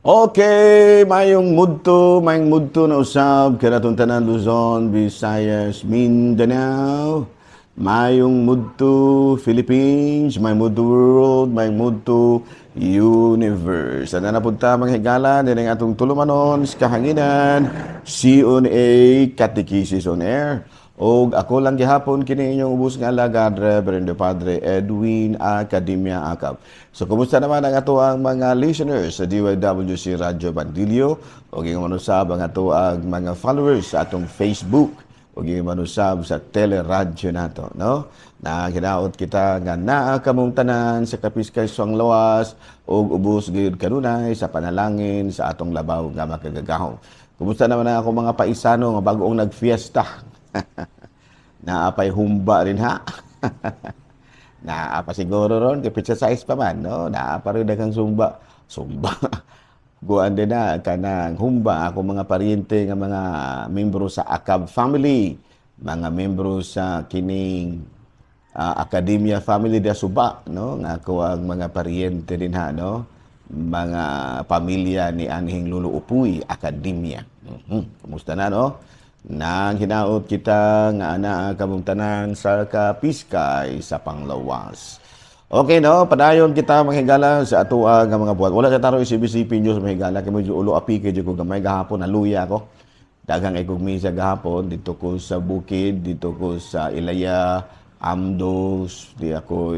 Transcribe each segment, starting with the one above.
Okay, mayong mudto na usab kanatong tanan Luzon, Visayas, Mindanao. Mayong mudto Philippines, may mudto world, may mudto universe. Ano na punta mga higala, din ang atong tulumanon sa kahanginan, C.O.N.A. Catechesis on Air. O ako lang gihapon kini inyong ubos nga alagad, Reverend Padre Edwin Academia Acab. So kumusta naman ang ato ang mga listeners sa DYWC Radio Bandilio o yung manusab ang ato ang mga followers sa atong Facebook o yung manusab sa teleradyo nato, no? Na hinaot kita nga naa kamong tanan sa kapiskay suang lawas o ubos gayud kanunay sa panalangin sa atong labaw nga makagagahom. Kumusta naman ang ako mga paisano nga bagoong nagfiesta? Naapay humba rin ha. Naapa siguro ron, kapitsa size pa man, no? Naapa rin kang sumba. Sumba. Guan din na, kanang humba. Ako mga paryente nga mga membro sa Acab family. Mga membro sa kining Academia family de Suba, no? Nga ako ang mga paryente din ha, no? Mga pamilya ni Anhing Lulu Upuy, Academia. Kumusta na, no? Nang hinaot kita nga ana kamong tanan sa kapiskay sa panglawas. Okay no, padayon kita manghigala sa ato nga mga buhat. Wala sa taro isip-isipin nyo sa manghigala kay medyo ulo api kay ko gamay gahapon naluya ko. Daghang ikog misa gahapon dito ko sa bukid, dito ko sa Ilaya, Amdos, di ako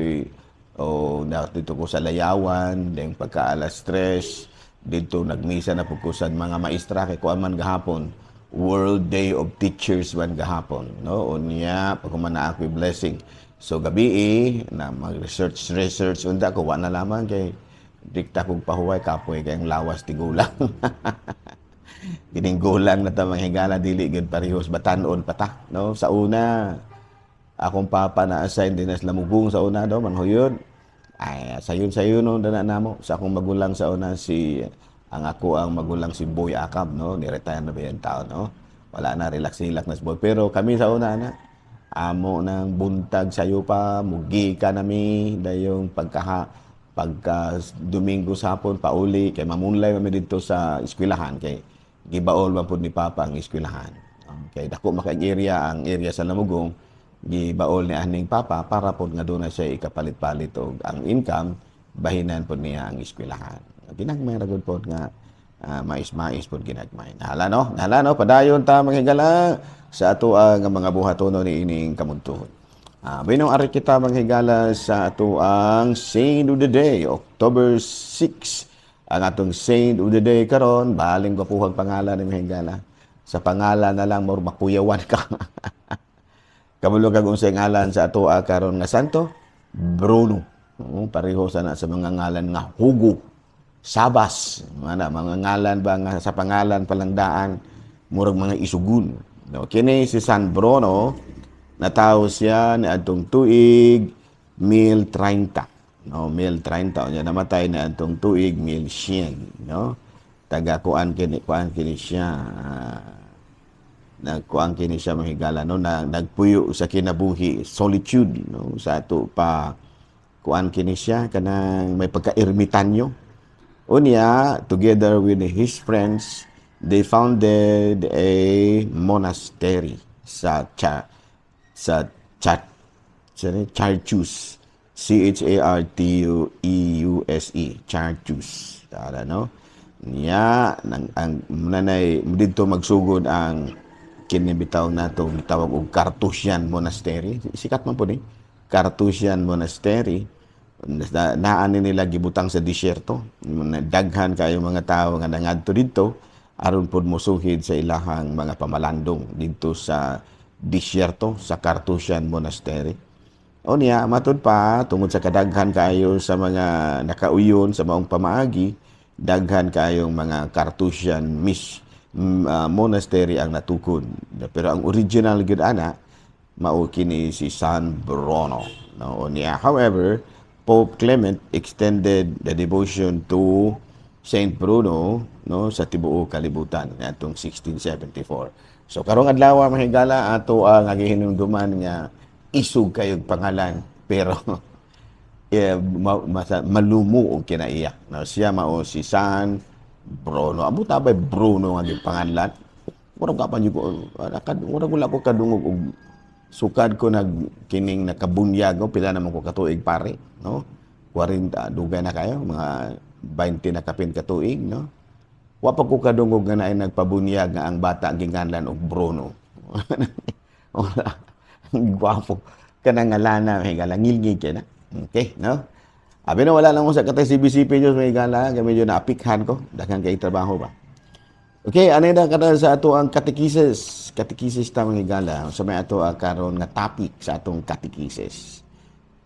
dito ko sa Layawan, ding pagka alas 3 dito nagmisa na pukusan mga maestra kay kuan man gahapon. World Day of Teachers man gahapon, no? Unya pagkuman na ako blessing. So gabi na mag-research unda ko wa na lamang kay dikta kog pahuway kapoy kay ang lawas ti gulang. Kining gulang na ta manghigala dili gid parehos batan-on pata, no? Sa una akong papa na assign din as lamugong sa una daw manhuyod. Ay sayon no dana namo sa akong magulang sa una si ang ako ang magulang si Boy Acab, no? Ni-retire na ba yung tao, no? Wala na, relax na si Boy. Pero kami sa una na, amo ng buntag sayo pa, mugi ka nami, dayong pagka Domingo sa hapon, pauli, kay mamunlay kami dito sa eskwelahan, kay gibaol man po ni Papa ang eskwelahan. Kay dako makag-area, ang area sa Lamugong, gibaol ni aning Papa, para po nga doon na siya ikapalit-palit o ang income, bahinan po niya ang eskwelahan. Ginagmay ra gud pod nga mais-mais pod ginagmay. Nahala no, padayon ta manghigala sa ato nga mga buhatono ni ining kamuntuhon. Binong ari kita manghigala sa ato ang Saint of the Day, October 6. Ang atong Saint of the Day karon, baling gapuhang pangalan ni manghigala. Sa pangalan na lang more makuyawan ka. Kabulog kag unsay ngalan sa ato karon nga santo? Bruno. Pareho sana sa mga ngalan nga Hugo. Sabas, mga ngalan ba nga sa pangalan palang daan, murag mga isugun. No, kini si San Bruno, natawo siya ni adtong tuig 1030. No, 1030 niya namatay na adtong tuig 1100, no? Kuan kini siya. Nagkuan kini siya mahigala no, nagpuyo sa kinabuhi, solitude, no, sa ato pa kuan kini siya kanang may pagka-ermitanyo. Unya, together with his friends, they founded a monastery sa Chartreuse. C-H-A-R-T-U-E-U-S-E. Chartreuse. Tara, no? Niya, ang nanay, dito magsugod ang kinibitaw na ito, tawag og Carthusian Monastery. Sikat man po ni. Carthusian Monastery. Naan nila gibutang sa disyerto. Daghan kayo mga tao nga nangadto dito aron pod mosuhid sa ilahang mga pamalandong dito sa disyerto sa Carthusian Monastery. O niya, matud pa, tungod sa kadaghan kayo sa mga nakauyon sa maong pamaagi, daghan kayong mga Carthusian monastery ang natukod. Pero ang original gid ana mao kini si San Bruno. No, niya, however, Pope Clement extended the devotion to Saint Bruno, no, sa tibuok kalibutan atong 1674. So karong adlaw mahigala ato ang gihinumduman nga isug kayog pangalan pero malumo og kinaiyak. No, siya mao si San Bruno. Amo tabay Bruno nga gyud panganlan. Murag ka pa jud ko, murag wala ko kadungog og sukad ko kining nakabunyag, no? Pila naman ko katuig pare, no? 40 dugay na kayo, mga 20 na kapin katuig, no? Wa pa ko kadungog nga naay nagpabunyag nga ang bata ginganlan og Bruno. Wala. Gwapo. Kanang ngalana, may galangilngig kaya na. Okay, no? Abi na wala lang ko sa katay CBCP nyo, may gala, medyo naapikhan ko. Daghang kay trabaho ba? Okay, ano na kada sa ato ang catechesis. Catechesis ta mga gala. Sa may ato karon nga topic sa atong catechesis.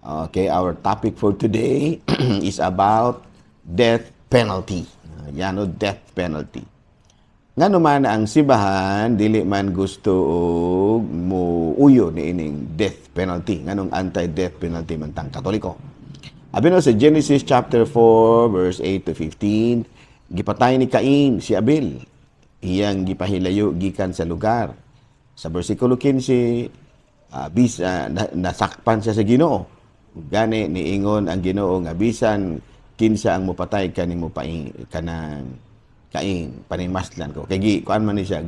Okay, our topic for today is about death penalty. Yan o, death penalty. Nga naman ang sibahan, dili man gusto og mo uyo ni ining death penalty. Nganong anti-death penalty man tang Katoliko. Abi no sa Genesis chapter 4 verse 8 to 15, gipatay ni Cain si Abel. Iyang gipahilayo gikan sa lugar. Sa bersikulo 15, nasakpan siya sa Ginoo. Gani niingon ang Ginoo nga bisan kinsa ang mopatay kaning mopaing kanang Cain, panimaslan ko. Kay kuan man ni siya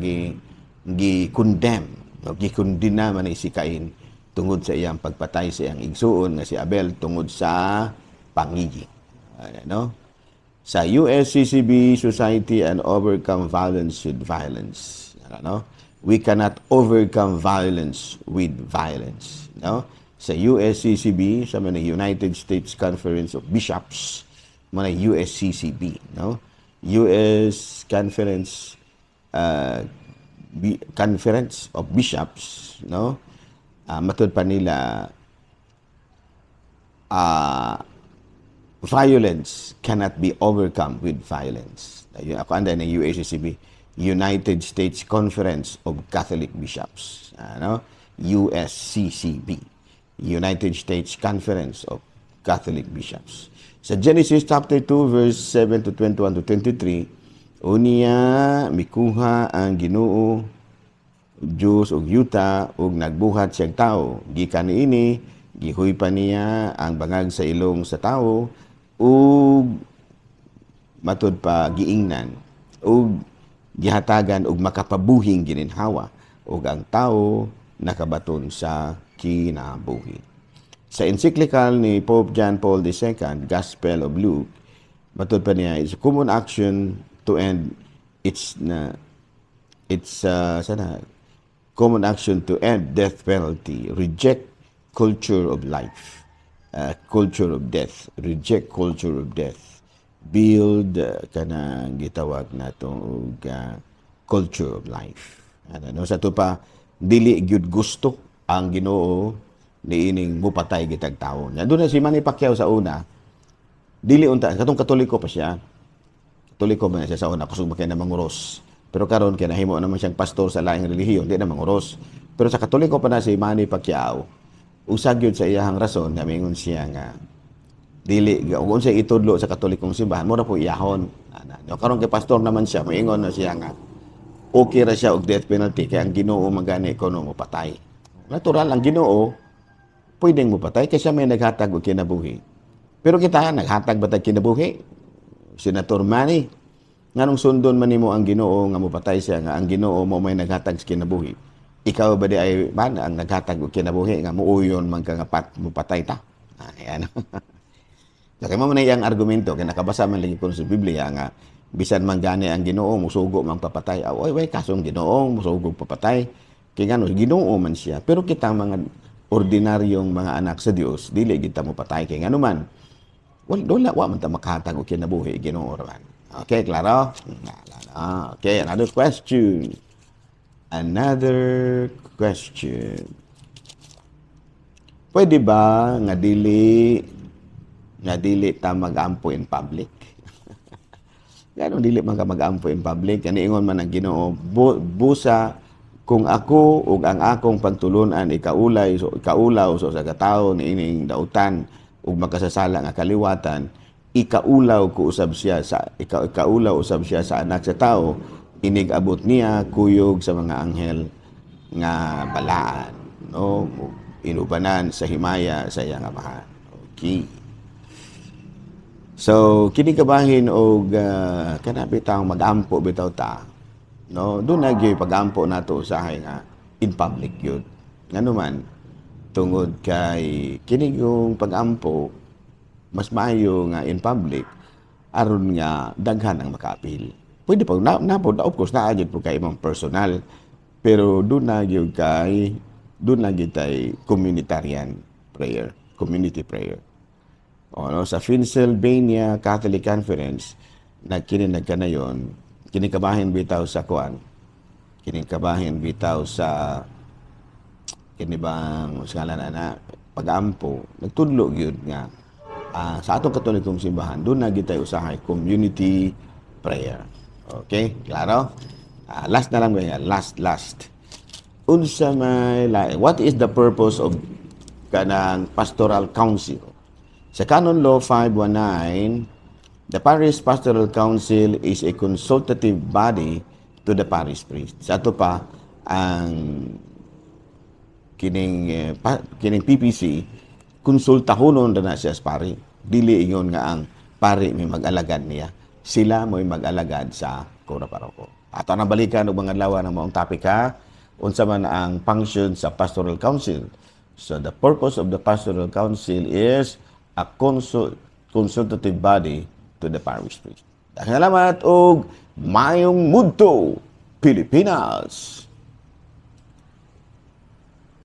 gi-condemn, no? Gi-kondena man ni si Cain tungod sa iyang pagpatay sa iyang igsuon nga si Abel tungod sa pangigi. No? Sa USCCB Society and Overcome Violence with Violence. No? We cannot overcome violence with violence. No? Sa USCCB, sa mga United States Conference of Bishops, mga USCCB, no? US Conference Conference of Bishops, no? Matud pa nila violence cannot be overcome with violence. Ako anday ng USCCB, United States Conference of Catholic Bishops, no? USCCB, United States Conference of Catholic Bishops. Sa Genesis chapter 2 verse 7 to 21 to 23, unya mikuha ang Ginoo Diyos og yuta ug nagbuhat siyang tao. Gikan niini gihuy pa niya ang bangag sa ilong sa tao ug matud pa giingnan ug gihatagan og makapabuhing gininhawa ug ang tao nakabaton sa kinabuhi. Sa encyclical ni Pope John Paul II, Gospel of Luke, matud pa niya, it's a common action to end common action to end death penalty, reject culture of life, culture of death, reject culture of death, build kanang gitawag nato culture of life. Ano sa to pa dili gyud gusto ang Ginoo ni ining mupatay gitag tawo. Doon na si Manny Pacquiao sa una, dili unta, katong Katoliko pa siya. Katoliko man siya sa una, kusog makaya na manguros. Pero karon kaya nahimo naman siyang pastor sa laing relihiyon, di na manguros. Pero sa Katoliko pa na si Manny Pacquiao, usag yun sa iyahang rason, na mingon siya nga, dili, kung siya itudlo sa Katolikong simbahan, mura po iyahon. Karon kay pastor naman siya, maingon na siya nga, okay ra siya og death penalty, kaya ang Ginoo magani ko no mapatay. Natural, ang Ginoo, pwedeng mo patay kasi may naghatag o kinabuhi. Pero kita, naghatag ba tayo kinabuhi? Senator Manny, nganong sundon man nimo ang Ginoo nga mopatay siya, nga ang Ginoo mo may naghatag sa kinabuhi. Ikaw ba di ay man ang naghatag og kinabuhi nga muuyon man ka nga mopatay ta? Ayan. Kaya mo man iyang argumento, kaya nakabasa man lagi ko sa Biblia nga, bisan man gani ang Ginoo, musugo mang papatay. Way, kasong Ginoo, musugo papatay. Kaya nga, Ginoo man siya. Pero kita mga ordinaryong mga anak sa Dios, dili kita mo patay kay nganuman. Wala man ta makahatag og kinabuhi Ginoo raman. Okay, klaro? Okay, another question. Pwede ba nga dili ta mag-ampo in public? Ganun dili man ka mag-ampo in public, kani ingon man ang Ginoo, busa kung ako ug ang akong pagtulunan ikaulaw so sa katao ni ining dautan ug makasasala nga kaliwatan, ikaulaw usab siya sa anak sa tao, inig-abot niya kuyog sa mga anghel nga balaan, no? Inubanan sa himaya sa iyang amahan. Okay. So kini kabahin og kana bitaw magampo bitaw ta. No, doon na gyud pagampo nato usahay nga in public yun. Ngano man tungod kay kini yung pagampo mas maayo nga in public aron nga daghan ang makaapil. Pwede pa na of course naa gyud po kay imong personal pero doon na gyud tay communitarian prayer, community prayer. O, no, sa Pennsylvania Catholic Conference nagkanayon kinikabahin bitaw sa kuan, kinikabahin bitaw sa kinibang ngalan na pagampo nagtudlo gyud nga sa atong katolikong simbahan doon na gitay usahay community prayer. Okay, klaro? Last na lang ba last. Unsa may what is the purpose of kanang pastoral council? Sa Canon Law 519, the Parish Pastoral Council is a consultative body to the parish priest. Sa ato pa ang kining PPC konsultahonon na siya sa pari. Dili ingon nga ang pari may mag-alagad niya. Sila mo'y mag-alagad sa kura paroko. Ato na balikan og mga adlaw ng maong topic ha. Unsa man ang function sa Pastoral Council. So the purpose of the Pastoral Council is a consultative body to the parish priest. Salamat og mayong mudto, Pilipinas!